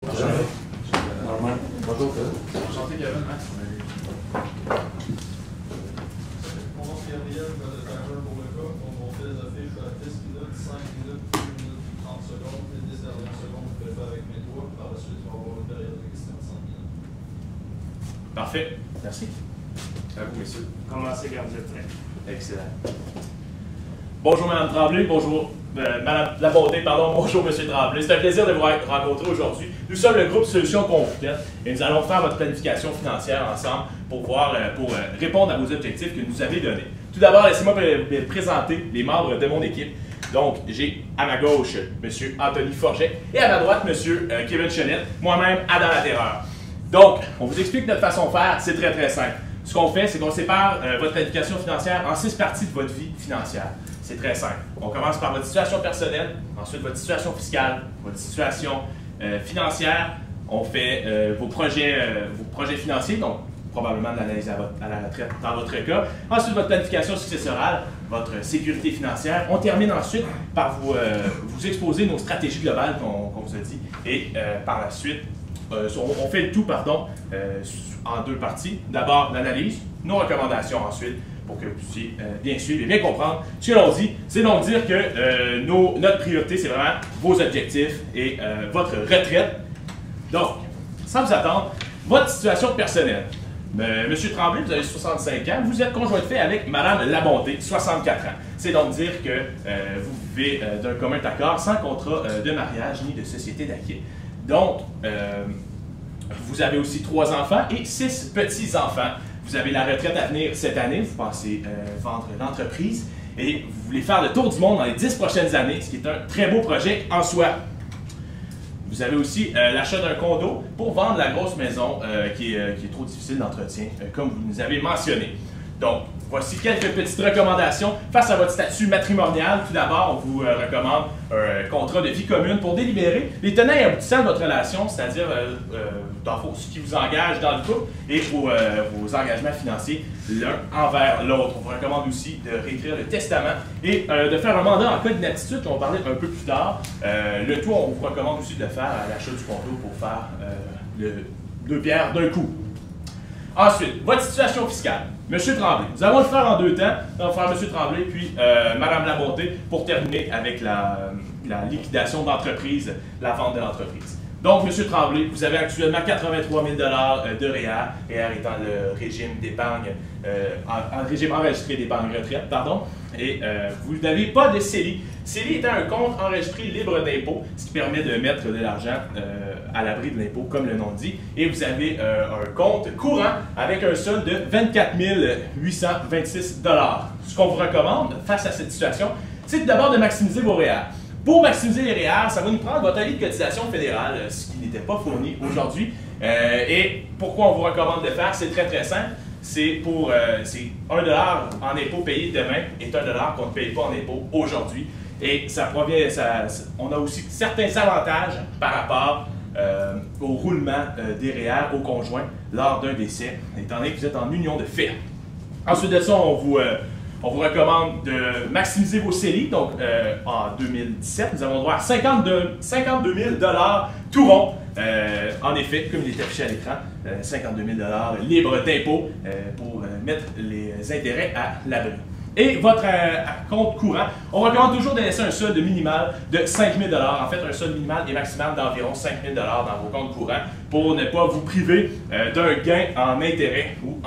Normal. Bonjour, Phil. Enchanté, Kevin. Mon nom c'est Gabriel, je vais être driver pour le cas. On fait les affiches à 10 minutes, 5 minutes, 2 minutes, 30 secondes. Les 10 dernières secondes, vous pouvez faire avec mes doigts. Par la suite, on va avoir une période de questions de 5 minutes. Parfait. Merci. À vous, messieurs. Commencez quand vous êtes prêts. Excellent. Bonjour, Mme Tremblay. Bonjour, Mme Labonté, pardon. Bonjour, M. Tremblay. C'est un plaisir de vous rencontrer aujourd'hui. Nous sommes le groupe Solutions Complètes et nous allons faire votre planification financière ensemble pour répondre à vos objectifs que nous avez donnés. Tout d'abord, laissez-moi présenter les membres de mon équipe. Donc, j'ai à ma gauche M. Anthony Forget et à ma droite M. Kevin Chenette, moi-même Adam Laterreur. Donc, on vous explique notre façon de faire, c'est très très simple. Ce qu'on fait, c'est qu'on sépare votre planification financière en 6 parties de votre vie financière. C'est très simple. On commence par votre situation personnelle, ensuite votre situation fiscale, votre situation financière. On fait vos projets financiers, donc probablement de l'analyse à la retraite dans votre cas. Ensuite, votre planification successorale, votre sécurité financière. On termine ensuite par vous exposer nos stratégies globales qu'on vous a dit. Et par la suite, on fait le tout, en 2 parties. D'abord, l'analyse, nos recommandations ensuite, pour que vous puissiez bien suivre et bien comprendre ce que l'on dit. C'est donc dire que notre priorité, c'est vraiment vos objectifs et votre retraite. Donc, sans vous attendre, votre situation personnelle. Monsieur Tremblay, vous avez 65 ans, vous êtes conjoint de fait avec Mme Labonté, 64 ans. C'est donc dire que vous vivez d'un commun accord sans contrat de mariage ni de société d'acquis. Donc, vous avez aussi 3 enfants et 6 petits-enfants. Vous avez la retraite à venir cette année, vous pensez vendre l'entreprise et vous voulez faire le tour du monde dans les 10 prochaines années, ce qui est un très beau projet en soi. Vous avez aussi l'achat d'un condo pour vendre la grosse maison qui est trop difficile d'entretien, comme vous nous avez mentionné. Donc, voici quelques petites recommandations face à votre statut matrimonial. Tout d'abord, on vous recommande un contrat de vie commune pour délibérer les tenants et aboutissants de votre relation, c'est-à-dire ce qui vous engage dans le couple et vos engagements financiers l'un envers l'autre. On vous recommande aussi de réécrire le testament et de faire un mandat en cas d'inaptitude, on va parler un peu plus tard. Le tout, on vous recommande aussi de le faire à l'achat du condo pour faire 2 pierres d'un coup. Ensuite, votre situation fiscale. Monsieur Tremblay, nous allons le faire en 2 temps. On va faire Monsieur Tremblay puis Madame Labonté pour terminer avec la liquidation d'entreprise, la vente de l'entreprise. Donc, Monsieur Tremblay, vous avez actuellement 83 000 de REER, REER étant le régime d'épargne, un régime enregistré d'épargne retraite, pardon, et vous n'avez pas de CELI. CELI étant un compte enregistré libre d'impôt, ce qui permet de mettre de l'argent à l'abri de l'impôt, comme le nom dit, et vous avez un compte courant avec un solde de 24 826 $. Ce qu'on vous recommande face à cette situation, c'est d'abord de maximiser vos REER. Pour maximiser les REER, ça va nous prendre votre avis de cotisation fédérale, ce qui n'était pas fourni aujourd'hui. Et pourquoi on vous recommande de le faire? C'est très très simple. C'est 1 $ en impôt payé demain est 1 $ qu'on ne paye pas en impôt aujourd'hui. Et on a aussi certains avantages par rapport au roulement des REER au conjoint lors d'un décès, étant donné que vous êtes en union de fait. Ensuite de ça, on vous recommande de maximiser vos CELI. Donc, en 2017, nous avons droit à 52 000 $ tout rond. En effet, comme il est affiché à l'écran, 52 000 $ libres d'impôt pour mettre les intérêts à l'abri. Et votre compte courant, on recommande toujours de laisser un solde minimal de 5 000 $. En fait, un solde minimal et maximal d'environ 5 000 $ dans vos comptes courants pour ne pas vous priver d'un gain en intérêt ou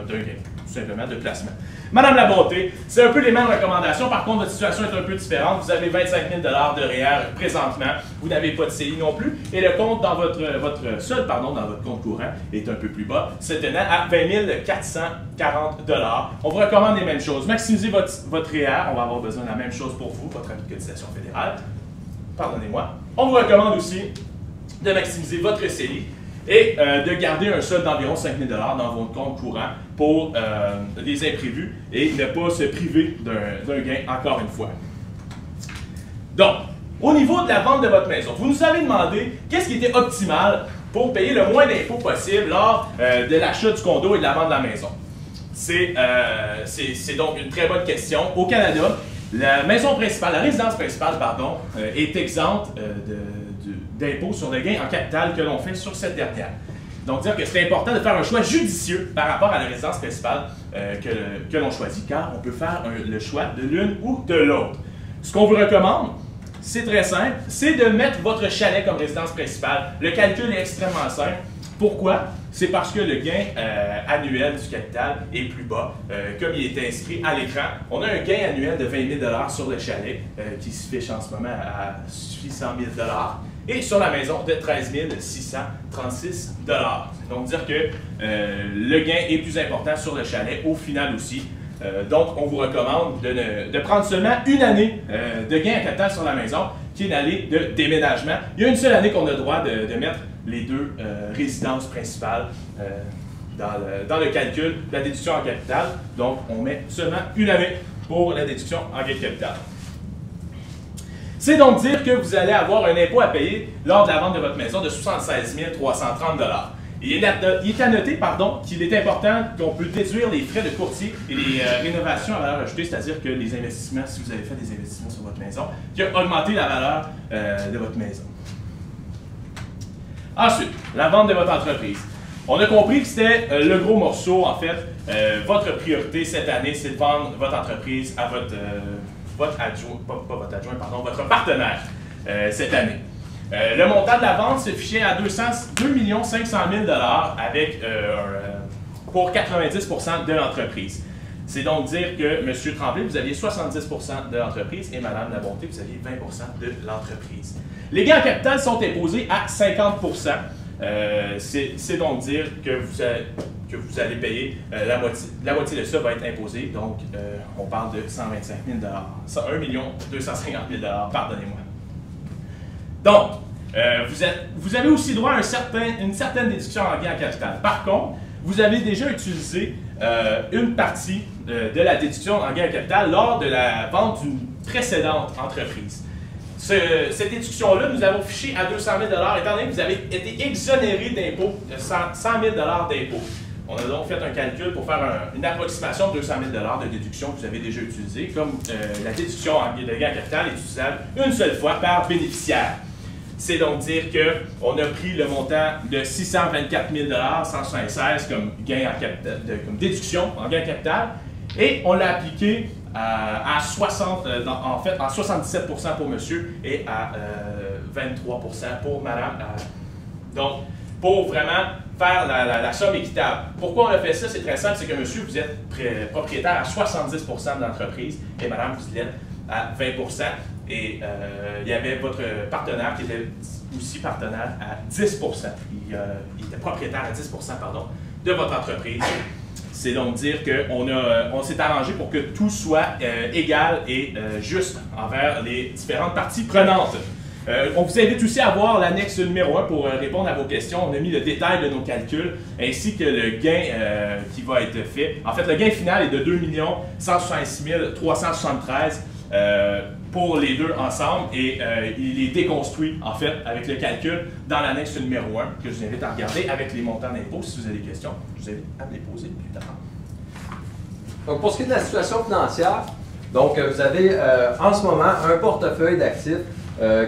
d'un gain, tout simplement, de placement. Madame Labonté, c'est un peu les mêmes recommandations. Par contre, votre situation est un peu différente. Vous avez 25 000 $ de REER présentement. Vous n'avez pas de CELI non plus. Et le compte dans votre solde, dans votre compte courant est un peu plus bas, se tenant à 20 440 $. On vous recommande les mêmes choses. Maximisez votre REER. On va avoir besoin de la même chose pour vous, votre avis de cotisation fédérale. Pardonnez-moi. On vous recommande aussi de maximiser votre CELI et de garder un solde d'environ 5 000 $ dans votre compte courant pour des imprévus et ne pas se priver d'un gain encore une fois. Donc, au niveau de la vente de votre maison, vous nous avez demandé qu'est-ce qui était optimal pour payer le moins d'impôts possible lors de l'achat du condo et de la vente de la maison. C'est donc une très bonne question. Au Canada, La maison principale, la résidence principale, pardon, est exempte d'impôt sur le gain en capital que l'on fait sur cette dernière. Donc, dire que c'est important de faire un choix judicieux par rapport à la résidence principale que l'on choisit, car on peut faire le choix de l'une ou de l'autre. Ce qu'on vous recommande, c'est très simple, c'est de mettre votre chalet comme résidence principale. Le calcul est extrêmement simple. Pourquoi? C'est parce que le gain annuel du capital est plus bas, comme il est inscrit à l'écran. On a un gain annuel de 20 000 sur le chalet, qui se fiche en ce moment à 600 000 et sur la maison de 13 636 $. Donc, dire que le gain est plus important sur le chalet au final aussi. Donc, on vous recommande de prendre seulement une année de gain en capital sur la maison, qui est une année de déménagement. Il y a une seule année qu'on a le droit de mettre les deux résidences principales dans le calcul de la déduction en capital. Donc, on met seulement une année pour la déduction en gain de capital. C'est donc dire que vous allez avoir un impôt à payer lors de la vente de votre maison de 76 330 $. Il est à noter qu'il est important qu'on peut déduire les frais de courtier et les rénovations à valeur ajoutée, c'est-à-dire que les investissements, si vous avez fait des investissements sur votre maison, qui ont augmenté la valeur de votre maison. Ensuite, la vente de votre entreprise. On a compris que c'était le gros morceau, en fait. Votre priorité cette année, c'est de vendre votre entreprise à votre partenaire cette année. Le montant de la vente se fichait à 2 500 000 $ avec, pour 90 % de l'entreprise. C'est donc dire que, M. Tremblay, vous aviez 70 % de l'entreprise et Mme Labonté, vous aviez 20 % de l'entreprise. Les gains en capital sont imposés à 50 %. C'est donc dire que vous allez payer la moitié de ça va être imposé. Donc, on parle de 125 000 $. 1 250 000 $, pardonnez-moi. Donc, vous avez aussi droit à une certaine déduction en gain en capital. Par contre, vous avez déjà utilisé une partie de la déduction en gain en capital lors de la vente d'une précédente entreprise. Cette déduction-là, nous avons fiché à 200 000 $, étant donné que vous avez été exonéré d'impôts, de 100 000 $ d'impôts. On a donc fait un calcul pour faire une approximation de 200 000 $ de déduction que vous avez déjà utilisée, comme la déduction de gain en capital est utilisable une seule fois par bénéficiaire. C'est donc dire qu'on a pris le montant de 624 000 $, 176 comme déduction en gain en capital, et on l'a appliqué à 77 % pour monsieur et à 23 % pour madame. Donc, pour vraiment faire la somme équitable. Pourquoi on a fait ça? C'est très simple, c'est que monsieur, vous êtes propriétaire à 70 % de l'entreprise et madame, vous l'êtes à 20 %. Et il y avait votre partenaire qui était aussi partenaire à 10 %. Il était propriétaire à 10 % pardon, de votre entreprise. C'est donc dire qu'on s'est arrangé pour que tout soit égal et juste envers les différentes parties prenantes. On vous invite aussi à voir l'annexe numéro 1 pour répondre à vos questions. On a mis le détail de nos calculs ainsi que le gain qui va être fait. En fait, le gain final est de 2 166 373 pour les deux ensemble et il est déconstruit en fait avec le calcul dans l'annexe numéro 1 que je vous invite à regarder avec les montants d'impôts. Si vous avez des questions, je vous invite à me les poser plus tard. Donc pour ce qui est de la situation financière, donc vous avez en ce moment un portefeuille d'actifs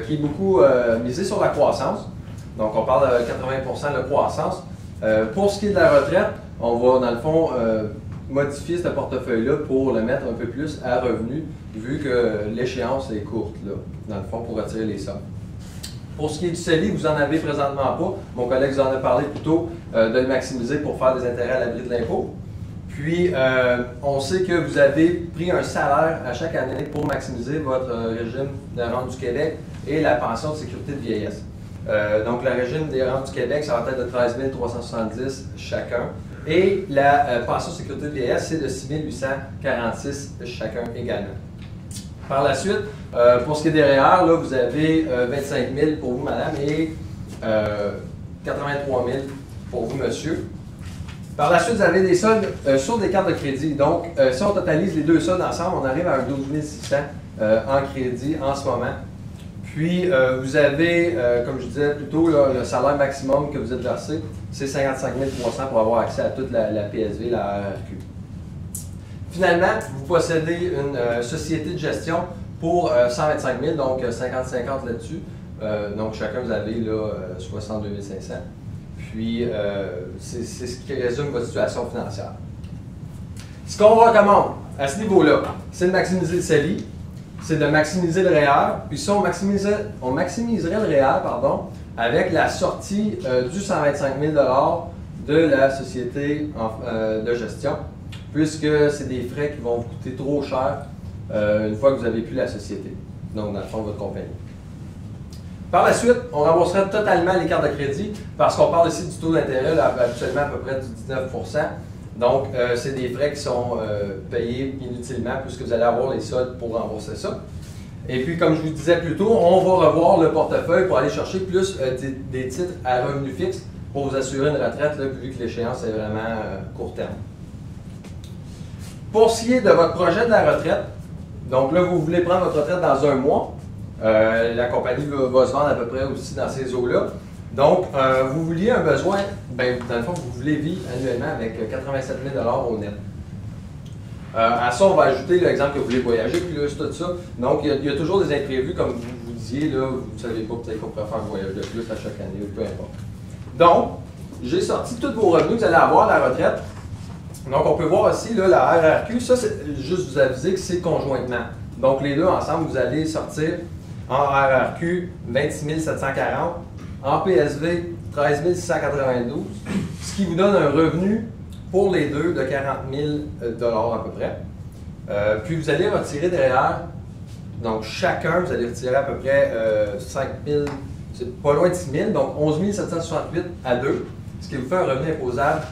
qui est beaucoup misé sur la croissance. Donc on parle de 80 % de croissance. Pour ce qui est de la retraite, on va dans le fond modifier ce portefeuille-là pour le mettre un peu plus à revenu, vu que l'échéance est courte, là, dans le fond, pour retirer les sommes. Pour ce qui est du CELI, vous n'en avez présentement pas. Mon collègue vous en a parlé plus tôt de le maximiser pour faire des intérêts à l'abri de l'impôt. Puis, on sait que vous avez pris un salaire à chaque année pour maximiser votre régime de rente du Québec et la pension de sécurité de vieillesse. Donc, le régime des rentes du Québec, ça va être de 13 370 chacun. Et la pension de sécurité de vieillesse, c'est de 6 846 chacun également. Par la suite, pour ce qui est des REER, là, vous avez 25 000 pour vous, madame, et 83 000 pour vous, monsieur. Par la suite, vous avez des soldes sur des cartes de crédit. Donc, si on totalise les deux soldes ensemble, on arrive à un 12 600 en crédit en ce moment. Puis, vous avez, comme je disais plus tôt, là, le salaire maximum que vous êtes versé, c'est 55 300 pour avoir accès à toute la PSV, la RRQ. Finalement, vous possédez une société de gestion pour 125 000, donc 50-50 là-dessus. Donc chacun, vous avez là 62 500. Puis, c'est ce qui résume votre situation financière. Ce qu'on recommande à ce niveau-là, c'est de maximiser le CELI, c'est de maximiser le REER, puis ça, on maximiserait le REER, avec la sortie du 125 000 de la société de gestion, puisque c'est des frais qui vont vous coûter trop cher une fois que vous n'avez plus la société, donc dans le fond de votre compagnie. Par la suite, on rembourserait totalement les cartes de crédit parce qu'on parle ici du taux d'intérêt, actuellement à peu près du 19 %. Donc, c'est des frais qui sont payés inutilement puisque vous allez avoir les soldes pour rembourser ça. Et puis, comme je vous disais plus tôt, on va revoir le portefeuille pour aller chercher plus des titres à revenu fixe pour vous assurer une retraite, là, vu que l'échéance est vraiment court terme. Pour ce qui est de votre projet de la retraite, donc là, vous voulez prendre votre retraite dans un mois. La compagnie va se vendre à peu près aussi dans ces eaux-là. Donc, vous vouliez un besoin, ben, dans le fond, vous voulez vivre annuellement avec 87 000 $ au net. À ça, on va ajouter l'exemple que vous voulez voyager, plus tout ça. Donc, il y a toujours des imprévus, comme vous disiez, là, vous ne savez pas, peut-être qu'on pourrait faire un voyage de plus à chaque année, ou peu importe. Donc, j'ai sorti tous vos revenus que vous allez avoir à la retraite. Donc, on peut voir aussi là, la RRQ. Ça, c'est juste vous aviser que c'est conjointement. Donc, les deux ensemble, vous allez sortir en RRQ 26 740, en PSV 13 692, ce qui vous donne un revenu pour les deux de 40 000 $ à peu près. Puis vous allez retirer derrière, donc chacun, vous allez retirer à peu près 5 000, c'est pas loin de 6 000, donc 11 768 à deux, ce qui vous fait un revenu imposable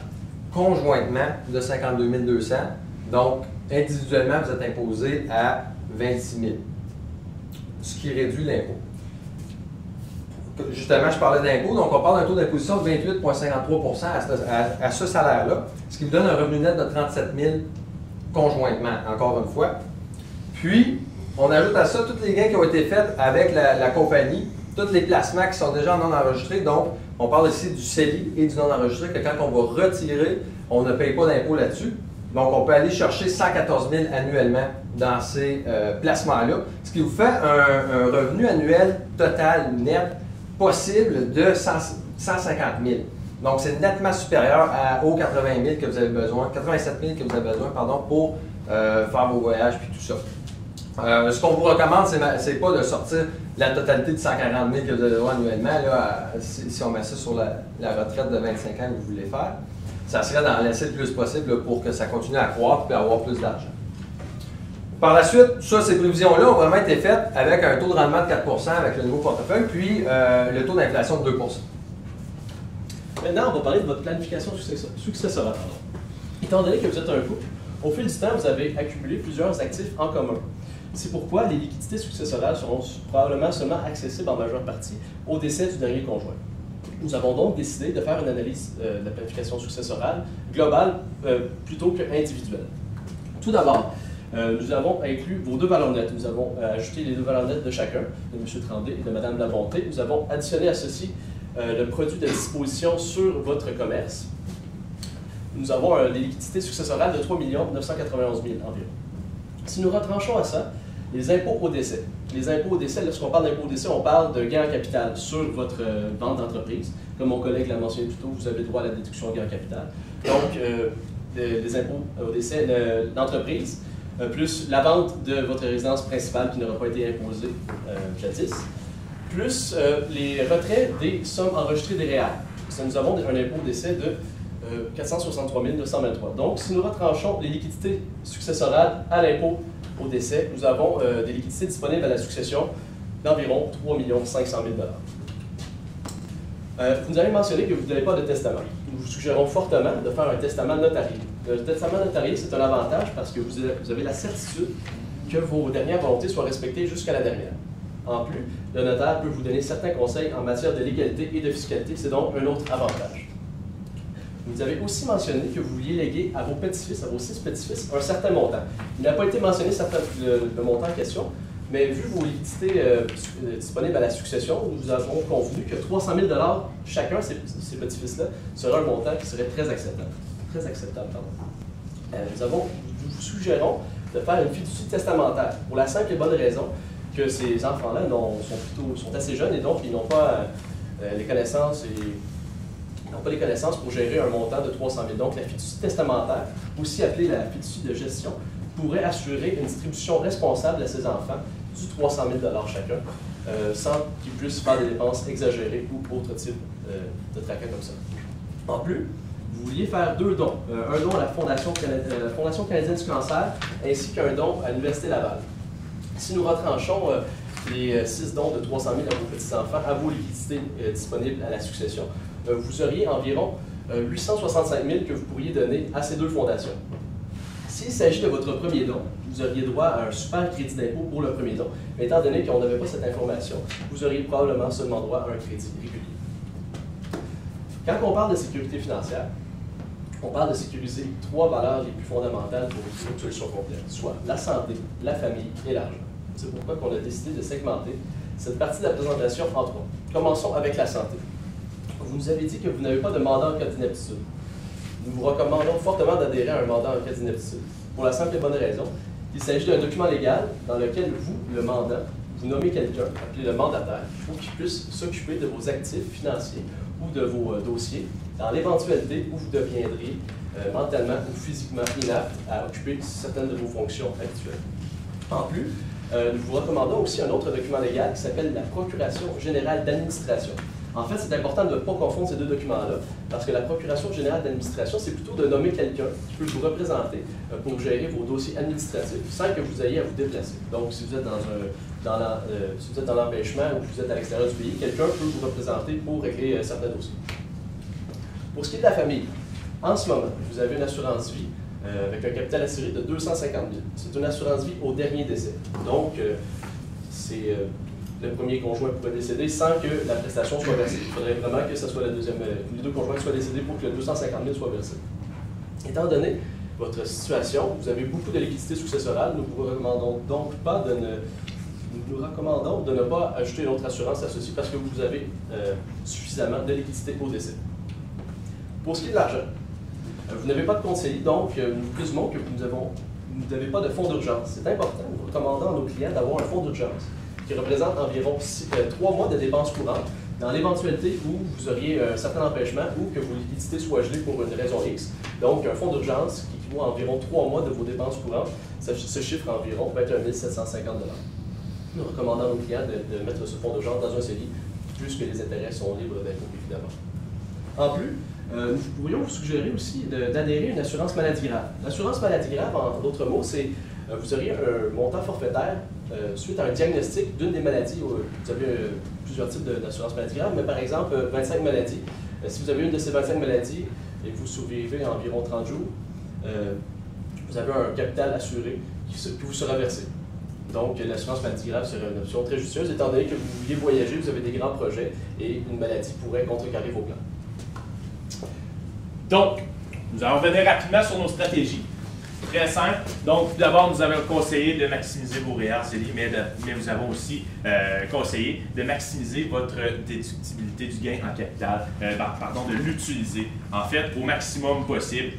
conjointement de 52 200. Donc individuellement, vous êtes imposé à 26 000, ce qui réduit l'impôt. Justement, je parlais d'impôt, donc on parle d'un taux d'imposition de 28,53 à ce salaire-là, ce qui vous donne un revenu net de 37 000 conjointement, encore une fois. Puis, on ajoute à ça tous les gains qui ont été faits avec la compagnie, tous les placements qui sont déjà non enregistrés. Donc, on parle ici du CELI et du non enregistré, que quand on va retirer, on ne paye pas d'impôt là-dessus. Donc, on peut aller chercher 114 000 annuellement dans ces placements-là, ce qui vous fait un revenu annuel total net possible de 150 000. Donc, c'est nettement supérieur aux 80 000 que vous avez besoin, 87 000 que vous avez besoin, pour faire vos voyages et tout ça. Ce qu'on vous recommande, c'est pas de sortir la totalité de 140 000 que vous avez droit annuellement, là, si on met ça sur la retraite de 25 ans que vous voulez faire. Ça serait d'en laisser le plus possible là, pour que ça continue à croître et avoir plus d'argent. Par la suite, ces prévisions-là ont vraiment été faites avec un taux de rendement de 4 % avec le nouveau portefeuille, puis le taux d'inflation de 2 %. Maintenant, on va parler de votre planification successorale. Étant donné que vous êtes un couple, au fil du temps, vous avez accumulé plusieurs actifs en commun. C'est pourquoi les liquidités successorales seront probablement seulement accessibles en majeure partie au décès du dernier conjoint. Nous avons donc décidé de faire une analyse de la planification successorale globale plutôt qu'individuelle. Tout d'abord, nous avons inclus vos deux valeurs nettes. Nous avons ajouté les deux valeurs nettes de chacun, de M. Tremblay et de Mme Labonté. Nous avons additionné à ceci le produit de disposition sur votre commerce. Nous avons des liquidités successorales de 3 991 000 environ. Si nous retranchons à ça, les impôts au décès. Les impôts au décès, lorsqu'on parle d'impôts au décès, on parle de gain en capital sur votre vente d'entreprise. Comme mon collègue l'a mentionné plus tôt, vous avez droit à la déduction gain en capital. Donc, les impôts au décès d'entreprise, plus la vente de votre résidence principale qui n'aura pas été imposée jadis, plus les retraits des sommes enregistrées des REER. Nous avons un impôt au décès de 463 223. Donc, si nous retranchons les liquidités successorales à l'impôt au décès, nous avons des liquidités disponibles à la succession d'environ 3 500 000 $. Vous nous avez mentionné que vous n'avez pas de testament. Nous vous suggérons fortement de faire un testament notarié. Le testament notarié, c'est un avantage parce que vous avez la certitude que vos dernières volontés soient respectées jusqu'à la dernière. En plus, le notaire peut vous donner certains conseils en matière de légalité et de fiscalité. C'est donc un autre avantage. Vous avez aussi mentionné que vous vouliez léguer à vos petits-fils, à vos 6 petits-fils, un certain montant. Il n'a pas été mentionné le montant en question, mais vu vos liquidités disponibles à la succession, nous avons convenu que 300 000 $ chacun, ces petits-fils-là, serait un montant qui serait très acceptable. Nous nous vous suggérons de faire une fiducie testamentaire pour la simple et bonne raison que ces enfants-là sont assez jeunes et donc ils n'ont pas les connaissances pour gérer un montant de 300 000. Donc la fiducie testamentaire, aussi appelée la fiducie de gestion, pourrait assurer une distribution responsable à ces enfants du 300 000 chacun, sans qu'ils puissent faire des dépenses exagérées ou autre type de tracas comme ça. En plus, vous vouliez faire 2 dons. Un don à la Fondation canadienne du cancer, ainsi qu'un don à l'Université Laval. Si nous retranchons les 6 dons de 300 000 à vos petits-enfants, à vos liquidités disponibles à la succession, vous auriez environ 865 000 que vous pourriez donner à ces 2 fondations. S'il s'agit de votre premier don, vous auriez droit à un super crédit d'impôt pour le premier don. Mais étant donné qu'on n'avait pas cette information, vous auriez probablement seulement droit à un crédit régulier. Quand on parle de sécurité financière, on parle de sécuriser 3 valeurs les plus fondamentales pour une solution complète, soit la santé, la famille et l'argent. C'est pourquoi on a décidé de segmenter cette partie de la présentation en 3. Commençons avec la santé. Vous nous avez dit que vous n'avez pas de mandat en cas d'inaptitude. Nous vous recommandons fortement d'adhérer à un mandat en cas d'inaptitude, pour la simple et bonne raison qu'il s'agit d'un document légal dans lequel vous, le mandant, vous nommez quelqu'un, appelé le mandataire, pour qu'il puisse s'occuper de vos actifs financiers ou de vos dossiers, dans l'éventualité où vous deviendriez mentalement ou physiquement inapte à occuper certaines de vos fonctions actuelles. En plus, nous vous recommandons aussi un autre document légal qui s'appelle la Procuration générale d'administration. En fait, c'est important de ne pas confondre ces 2 documents-là, parce que la Procuration générale d'administration, c'est plutôt de nommer quelqu'un qui peut vous représenter pour gérer vos dossiers administratifs sans que vous ayez à vous déplacer. Donc, si vous êtes dans l'empêchement ou vous êtes à l'extérieur du pays, quelqu'un peut vous représenter pour régler certains dossiers. Pour ce qui est de la famille, en ce moment, vous avez une assurance vie avec un capital assuré de 250 000. C'est une assurance vie au dernier décès. Donc, le premier conjoint pourrait décéder sans que la prestation soit versée. Il faudrait vraiment que ce soit les 2 conjoints soient décédés pour que le 250 000 soit versé. Étant donné votre situation, vous avez beaucoup de liquidité successorale, nous vous recommandons donc de ne pas ajouter une autre assurance à ceci parce que vous avez suffisamment de liquidité au décès. Pour ce qui est de l'argent, vous n'avez pas de conseiller, donc nous présumons que vous n'avez pas de fonds d'urgence. C'est important, nous recommandons à nos clients d'avoir un fonds d'urgence qui représente environ 3 mois de dépenses courantes dans l'éventualité où vous auriez un certain empêchement ou que vos liquidités soient gelées pour une raison X. Donc, un fonds d'urgence qui équivaut à environ 3 mois de vos dépenses courantes, ce chiffre environ 21 750 $. Nous recommandons à nos clients de mettre ce fonds d'urgence dans un CELI, puisque les intérêts sont libres d'impôt, évidemment. En plus, nous pourrions vous suggérer aussi d'adhérer à une assurance maladie grave. L'assurance maladie grave, en d'autres mots, c'est vous auriez un montant forfaitaire suite à un diagnostic d'une des maladies. Vous avez plusieurs types d'assurance maladie grave, mais par exemple, 25 maladies. Si vous avez une de ces 25 maladies et que vous survivez environ 30 jours, vous avez un capital assuré qui vous sera versé. Donc, l'assurance maladie grave serait une option très judicieuse, étant donné que vous vouliez voyager, vous avez des grands projets et une maladie pourrait contrecarrer vos plans. Donc, nous allons revenir rapidement sur nos stratégies. Très simple. Donc, tout d'abord, nous avons conseillé de maximiser vos REER CELI, mais nous avons aussi conseillé de maximiser votre déductibilité du gain en capital, de l'utiliser, en fait, au maximum possible,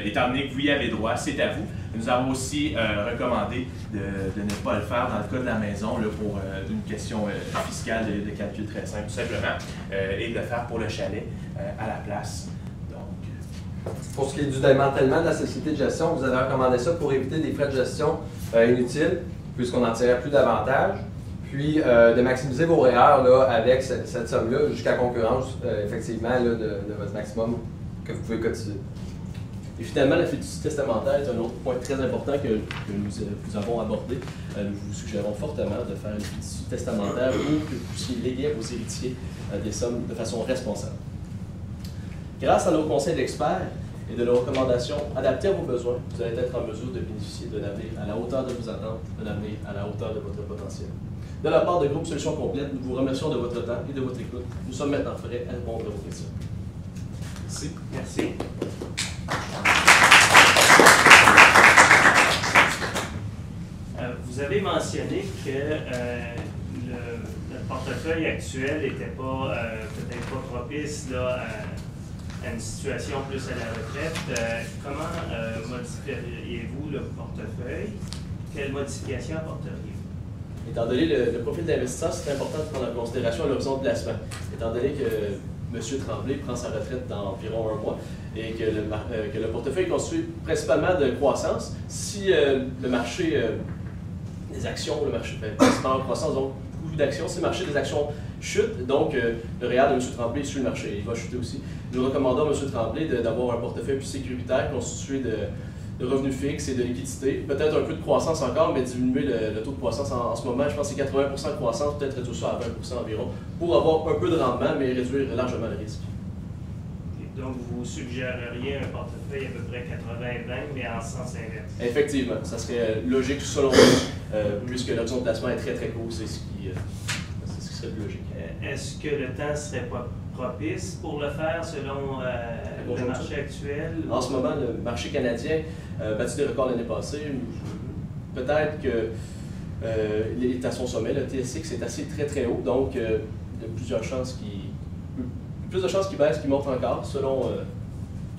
étant donné que vous y avez droit, c'est à vous. Nous avons aussi recommandé de ne pas le faire dans le cas de la maison, là, pour une question fiscale de calcul très simple, tout simplement, et de le faire pour le chalet à la place. Pour ce qui est du démantèlement de la société de gestion, vous avez recommandé ça pour éviter des frais de gestion inutiles, puisqu'on en tirait plus davantage. Puis de maximiser vos REER là, avec cette somme-là jusqu'à concurrence, effectivement, là, de votre maximum que vous pouvez cotiser. Et finalement, la fiducie testamentaire est un autre point très important que nous avons abordé. Nous vous suggérons fortement de faire une fiducie testamentaire pour que vous puissiez léguer à vos héritiers des sommes de façon responsable. Grâce à nos conseils d'experts et de nos recommandations adaptées à vos besoins, vous allez être en mesure de bénéficier d'un avenir à la hauteur de vos attentes, d'un avenir à la hauteur de votre potentiel. De la part de Groupe Solutions Complètes, nous vous remercions de votre temps et de votre écoute. Nous sommes maintenant prêts à répondre à vos questions. Merci. Merci. Vous avez mentionné que le portefeuille actuel n'était pas peut-être pas propice là, à une situation plus à la retraite, comment modifieriez-vous le portefeuille? Quelle modification apporteriez-vous? Étant donné le profil d'investisseur, c'est important de prendre en considération l'horizon de placement. Étant donné que M. Tremblay prend sa retraite dans environ 1 mois et que le portefeuille est constitué principalement de croissance, si le marché des actions, le marché principalement en croissance, donc beaucoup d'actions, si le marché des actions chute, donc le REER de M. Tremblay suit le marché, il va chuter aussi. Nous recommandons à M. Tremblay d'avoir un portefeuille plus sécuritaire constitué de revenus fixes et de liquidité. Peut-être un peu de croissance encore, mais diminuer le taux de croissance en ce moment. Je pense que c'est 80% de croissance, peut-être réduire ça à 20% environ, pour avoir un peu de rendement, mais réduire largement le risque. Et donc, vous suggéreriez un portefeuille à peu près 80-20, mais en sens inverse? Effectivement, ça serait logique selon nous, puisque l'option de placement est très très court, c'est ce qui serait plus logique. Est-ce que le temps serait pas propice pour le faire selon le marché actuel? En ce moment, le marché canadien a battu des records l'année passée. Peut-être qu'il est à son sommet. Le TSX est assez très très haut, donc il y a plusieurs chances plus de chances qu'il baisse qu'il monte encore, selon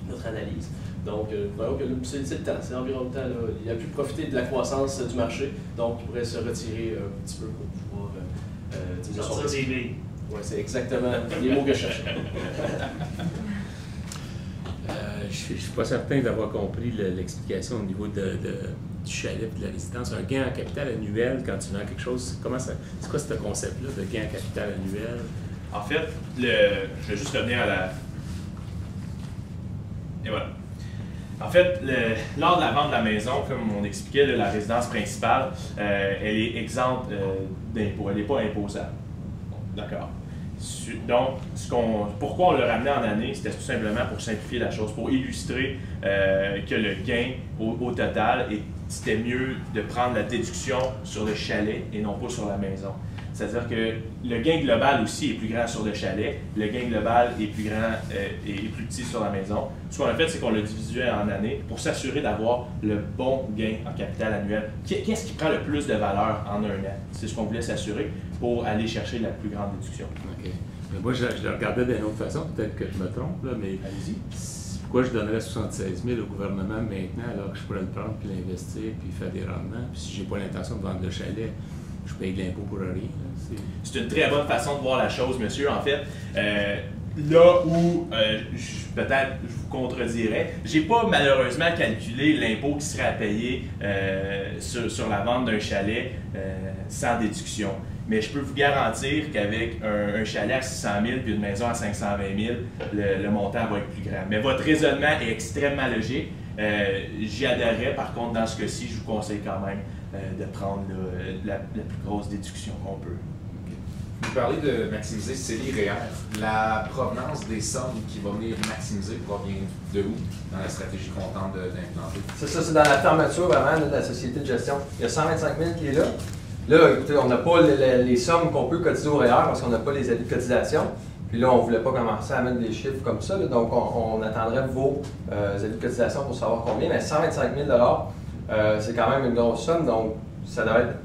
notre analyse. Donc, voyons que c'est le temps, c'est environ le temps. Là. Il a pu profiter de la croissance du marché, donc il pourrait se retirer un petit peu pour pouvoir diminuer son risque. Sortir des billes. Oui, c'est exactement les mots que je cherchais. Je ne suis pas certain d'avoir compris l'explication au niveau du chalet et de la résidence. Un gain en capital annuel quand tu vends quelque chose, c'est quoi ce concept-là de gain en capital annuel? En fait, je vais juste revenir à la... Et voilà. En fait, lors de la vente de la maison, comme on expliquait, la résidence principale, elle est exempte d'impôt, elle n'est pas imposable. D'accord. Donc, pourquoi on l'a ramené en année, c'était tout simplement pour simplifier la chose, pour illustrer que le gain au total, c'était mieux de prendre la déduction sur le chalet et non pas sur la maison. C'est-à-dire que le gain global aussi est plus grand sur le chalet, le gain global est plus grand et plus petit sur la maison. Ce qu'on a fait, c'est qu'on l'a divisé en années pour s'assurer d'avoir le bon gain en capital annuel. Qu'est-ce qui prend le plus de valeur en un an? C'est ce qu'on voulait s'assurer pour aller chercher la plus grande déduction. OK. Mais moi, je le regardais d'une autre façon, peut-être que je me trompe, là, mais allez-y. Pourquoi je donnerais 76 000 au gouvernement maintenant alors que je pourrais le prendre puis l'investir puis faire des rendements? Puis si je n'ai pas l'intention de vendre le chalet, je paye de l'impôt pour rien. C'est une très bonne façon de voir la chose, monsieur. En fait, là où peut-être je vous contredirais, j'ai pas malheureusement calculé l'impôt qui serait à payer sur la vente d'un chalet sans déduction. Mais je peux vous garantir qu'avec un chalet à 600 000 puis une maison à 520 000, le montant va être plus grand. Mais votre raisonnement est extrêmement logique. J'y adhérerais. Par contre, dans ce cas-ci, je vous conseille quand même de prendre la plus grosse déduction qu'on peut. Vous parlez de maximiser CELI REER. La provenance des sommes qui vont venir maximiser provient de où dans la stratégie comptable d'implanter? C'est ça, c'est dans la fermeture vraiment de la société de gestion. Il y a 125 000 qui est là. Là, écoutez, on n'a pas les sommes qu'on peut cotiser au REER parce qu'on n'a pas les avis de cotisation. Puis là, on ne voulait pas commencer à mettre des chiffres comme ça. Là, donc, on attendrait vos avis de cotisation pour savoir combien. Mais 125 000 c'est quand même une grosse somme. Donc, ça doit être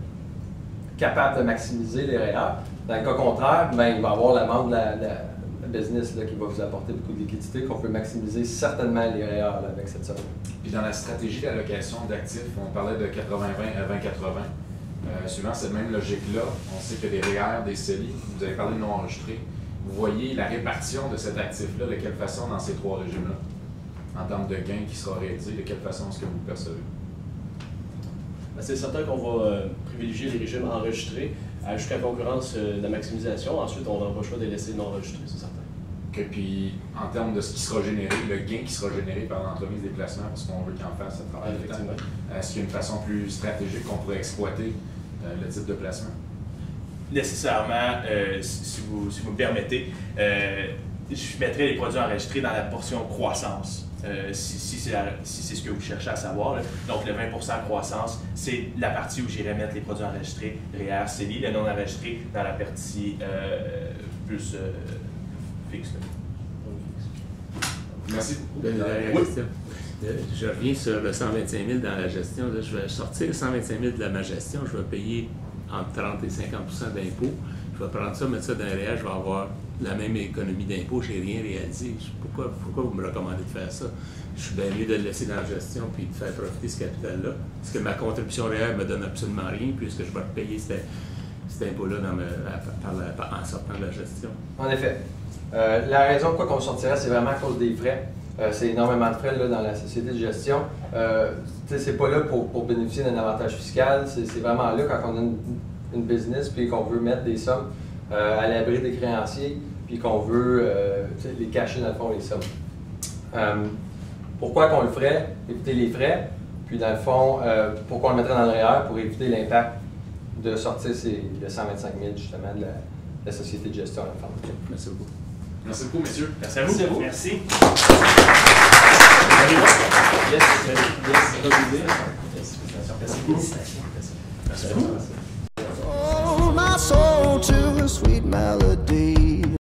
capable de maximiser les REER. Dans le cas contraire, ben, il va y avoir l'amende de la business là, qui va vous apporter beaucoup de liquidité, qu'on peut maximiser certainement les REER là, avec cette somme. Puis dans la stratégie d'allocation d'actifs, on parlait de 80-20 à 20-80. Suivant cette même logique-là, on sait que les REER, des CELI, vous avez parlé de non enregistrés, vous voyez la répartition de cet actif-là, de quelle façon dans ces trois régimes-là, en termes de gains qui sera réalisé, de quelle façon est-ce que vous le percevez? C'est certain qu'on va privilégier les régimes enregistrés jusqu'à concurrence de la maximisation. Ensuite, on n'aura pas le choix de les laisser non enregistrés, c'est certain. Okay, puis en termes de ce qui sera généré, le gain qui sera généré par l'entremise des placements, parce qu'on veut qu'il en fasse ce travail de temps, est-ce qu'il y a une façon plus stratégique qu'on pourrait exploiter le type de placement? Nécessairement, si vous me permettez, je mettrai les produits enregistrés dans la portion croissance, si c'est ce que vous cherchez à savoir. Là. Donc, le 20% croissance, c'est la partie où j'irai mettre les produits enregistrés, REER, CELI, le non enregistré dans la partie plus fixe. Merci. Je reviens sur le 125 000 dans la gestion. Là, je vais sortir 125 000 de ma gestion, je vais payer entre 30 et 50 d'impôts. Je vais prendre ça, mettre ça dans le REER, je vais avoir la même économie d'impôt, je n'ai rien réalisé. Pourquoi vous me recommandez de faire ça? Je suis bien mieux de le laisser dans la gestion puis de faire profiter ce capital-là. Parce que ma contribution réelle ne me donne absolument rien, puisque je vais payer cet impôt-là en sortant de la gestion. En effet. La raison pourquoi on sortirait, c'est vraiment à cause des frais. C'est énormément de frais là, dans la société de gestion. C'est pas là pour bénéficier d'un avantage fiscal. C'est vraiment là quand on a une business puis qu'on veut mettre des sommes à l'abri des créanciers puis qu'on veut les cacher dans le fond, les sommes. Pourquoi qu'on le ferait? Éviter les frais. Puis dans le fond, pourquoi on le mettrait dans le REER? Pour éviter l'impact de sortir le 125 000 justement de la société de gestion à la fin. Merci beaucoup. Merci beaucoup, messieurs. Merci à vous. Merci.